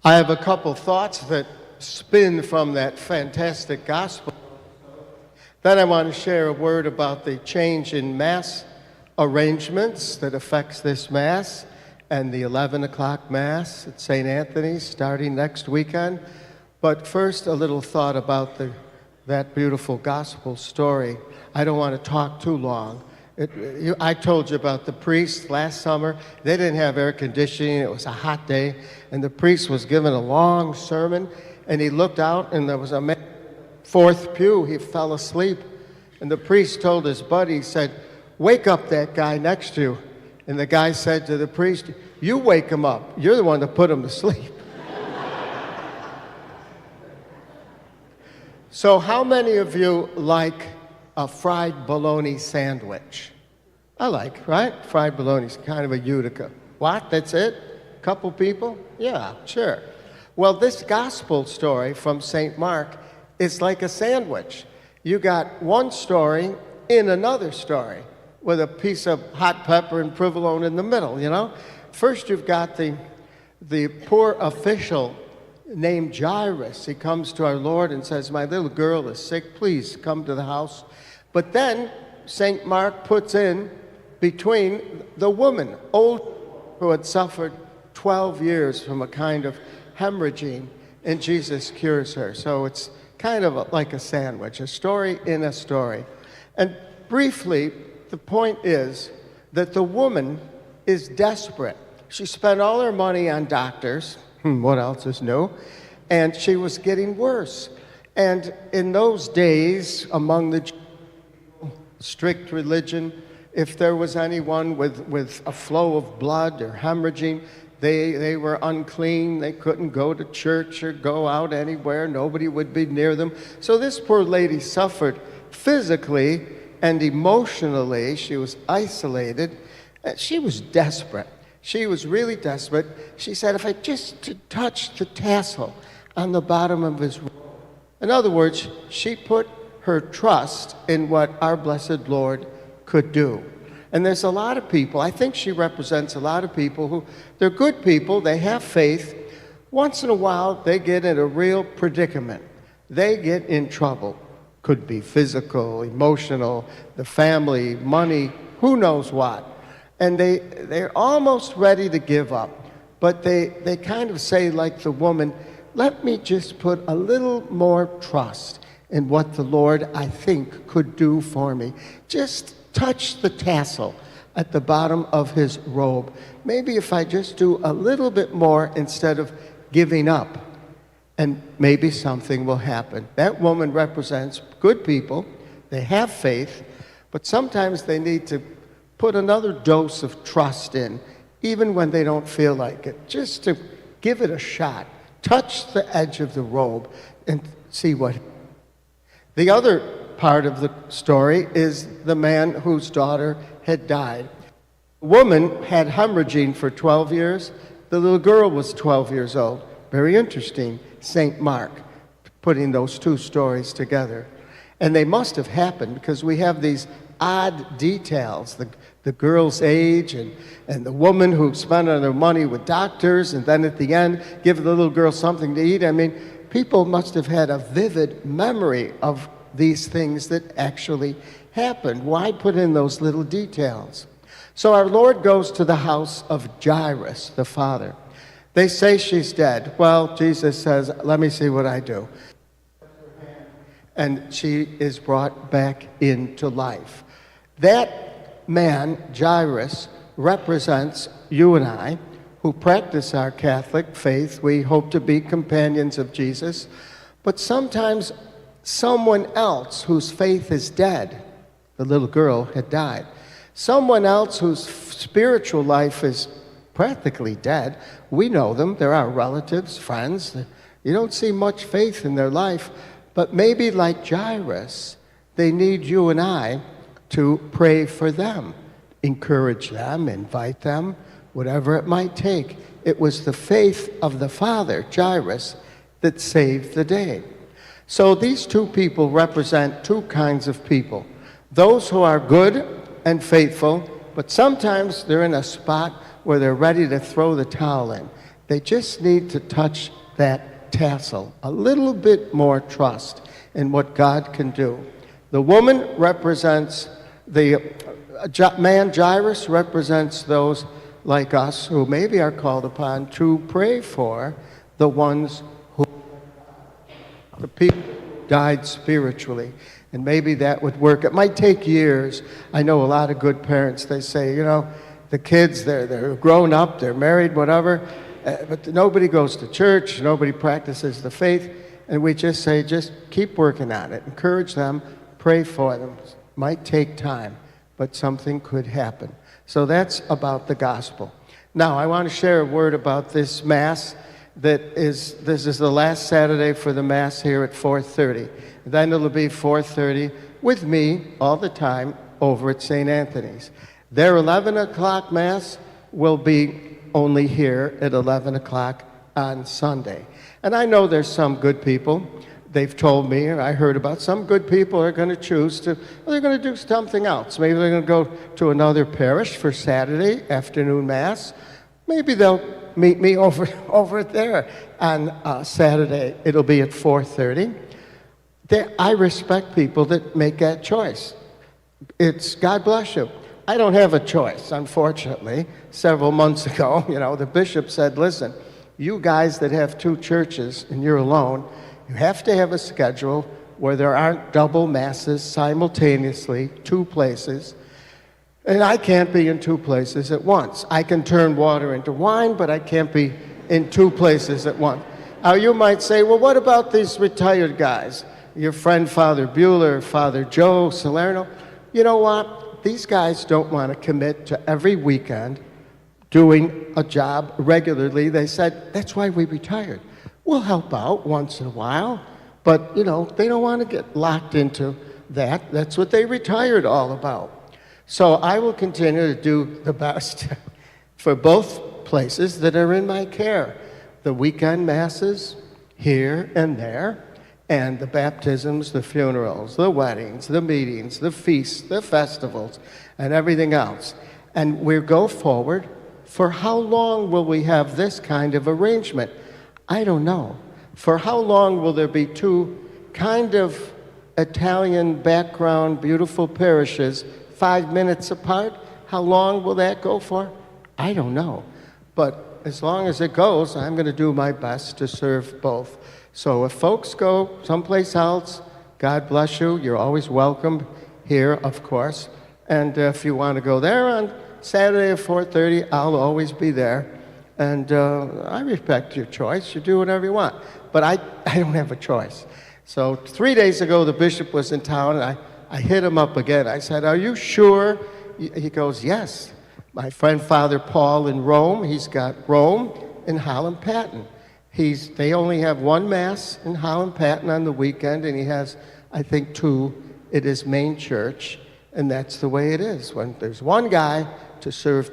I have a couple thoughts that spin from that fantastic gospel. Then I want to share a word about the change in Mass arrangements that affects this Mass and the 11 o'clock Mass at St. Anthony's starting next weekend. But first, a little thought about that beautiful gospel story. I don't want to talk too long. I told you about the priest last summer. They didn't have air conditioning. It was a hot day. And the priest was given a long sermon. And he looked out, and there was a man in the fourth pew. He fell asleep. And the priest told his buddy, he said, "Wake up that guy next to you." And the guy said to the priest, "You wake him up. You're the one that put him to sleep." So how many of you like a fried bologna sandwich? I like, right? Fried bologna's kind of a Utica. What? That's it? Couple people? Yeah, sure. Well, this gospel story from St. Mark is like a sandwich. You got one story in another story with a piece of hot pepper and provolone in the middle, you know? First, you've got the poor official named Jairus. He comes to our Lord and says, "My little girl is sick. Please come to the house." But then St. Mark puts in between the woman, old, who had suffered 12 years from a kind of hemorrhaging, and Jesus cures her. So it's kind of like a sandwich, a story in a story. And briefly, the point is that the woman is desperate. She spent all her money on doctors. What else is new? And she was getting worse. And in those days, among the strict religion, if there was anyone with a flow of blood or hemorrhaging, they were unclean. They couldn't go to church or go out anywhere. Nobody would be near them. So this poor lady suffered physically and emotionally. She was isolated. She was desperate. She was really desperate. She said, "If I just touch the tassel on the bottom of his robe." In other words, she put her trust in what our blessed Lord could do. And there's a lot of people, I think she represents a lot of people who, they're good people, they have faith. Once in a while, they get in a real predicament. They get in trouble. Could be physical, emotional, the family, money, who knows what. And they're almost ready to give up. But they kind of say, like the woman, "Let me just put a little more trust in what the Lord, I think, could do for me. Just touch the tassel at the bottom of his robe. Maybe if I just do a little bit more instead of giving up, and maybe something will happen." That woman represents good people. They have faith, but sometimes they need to put another dose of trust in, even when they don't feel like it, just to give it a shot. Touch the edge of the robe and see what. The other part of the story is the man whose daughter had died. The woman had hemorrhaging for 12 years. The little girl was 12 years old. Very interesting, St. Mark, putting those two stories together. And they must have happened because we have these odd details, the girl's age and the woman who spent all their money with doctors, and then at the end give the little girl something to eat. I mean, people must have had a vivid memory of these things that actually happened. Why put in those little details? So our Lord goes to the house of Jairus, the father. They say she's dead. Well, Jesus says, "Let me see what I do." And she is brought back into life. That man, Jairus, represents you and I, who practice our Catholic faith. We hope to be companions of Jesus. But sometimes someone else whose faith is dead, the little girl had died, someone else whose spiritual life is practically dead, we know them, they're our relatives, friends. You don't see much faith in their life, but maybe like Jairus, they need you and I to pray for them, encourage them, invite them, whatever it might take. It was the faith of the father, Jairus, that saved the day. So these two people represent two kinds of people. Those who are good and faithful, but sometimes they're in a spot where they're ready to throw the towel in. They just need to touch that tassel, a little bit more trust in what God can do. The woman represents the man, Jairus, represents those like us who maybe are called upon to pray for the ones who, the people who died spiritually. And maybe that would work. It might take years. I know a lot of good parents, they say, you know, the kids, they're grown up, they're married, whatever, but nobody goes to church, nobody practices the faith, and we just say, just keep working on it. Encourage them, pray for them. It might take time, but something could happen. So that's about the gospel. Now, I want to share a word about this Mass. This is the last Saturday for the Mass here at 4:30. Then it'll be 4:30 with me all the time over at St. Anthony's. Their 11 o'clock Mass will be only here at 11 o'clock on Sunday. And I know there's some good people. They've told me, and I heard about some good people are going to choose to, well, they're going to do something else. Maybe they're going to go to another parish for Saturday afternoon Mass. Maybe they'll meet me over there on Saturday. It'll be at 4:30. I respect people that make that choice. It's God bless you. I don't have a choice, unfortunately. Several months ago, the bishop said, listen, you guys that have two churches and you're alone, you have to have a schedule where there aren't double masses simultaneously, two places. And I can't be in two places at once. I can turn water into wine, but I can't be in two places at once. Now you might say, well, what about these retired guys? Your friend Father Bueller, Father Joe Salerno. You know what? These guys don't want to commit to every weekend doing a job regularly. They said, that's why we retired. We'll help out once in a while, but, they don't want to get locked into that. That's what they retired all about. So I will continue to do the best for both places that are in my care. The weekend masses here and there, and the baptisms, the funerals, the weddings, the meetings, the feasts, the festivals, and everything else. And we go forward. For how long will we have this kind of arrangement? I don't know. For how long will there be two kind of Italian background, beautiful parishes 5 minutes apart? How long will that go for? I don't know. But as long as it goes, I'm going to do my best to serve both. So if folks go someplace else, God bless you. You're always welcome here, of course. And if you want to go there on Saturday at 4:30, I'll always be there. And I respect your choice. You do whatever you want. But I don't have a choice. So 3 days ago, the bishop was in town, and I hit him up again. I said, are you sure? He goes, yes. My friend Father Paul in Rome, he's got Rome and Holland Patton. They only have one Mass in Holland Patton on the weekend, and he has, I think, two at his main church. And that's the way it is. When there's one guy to serve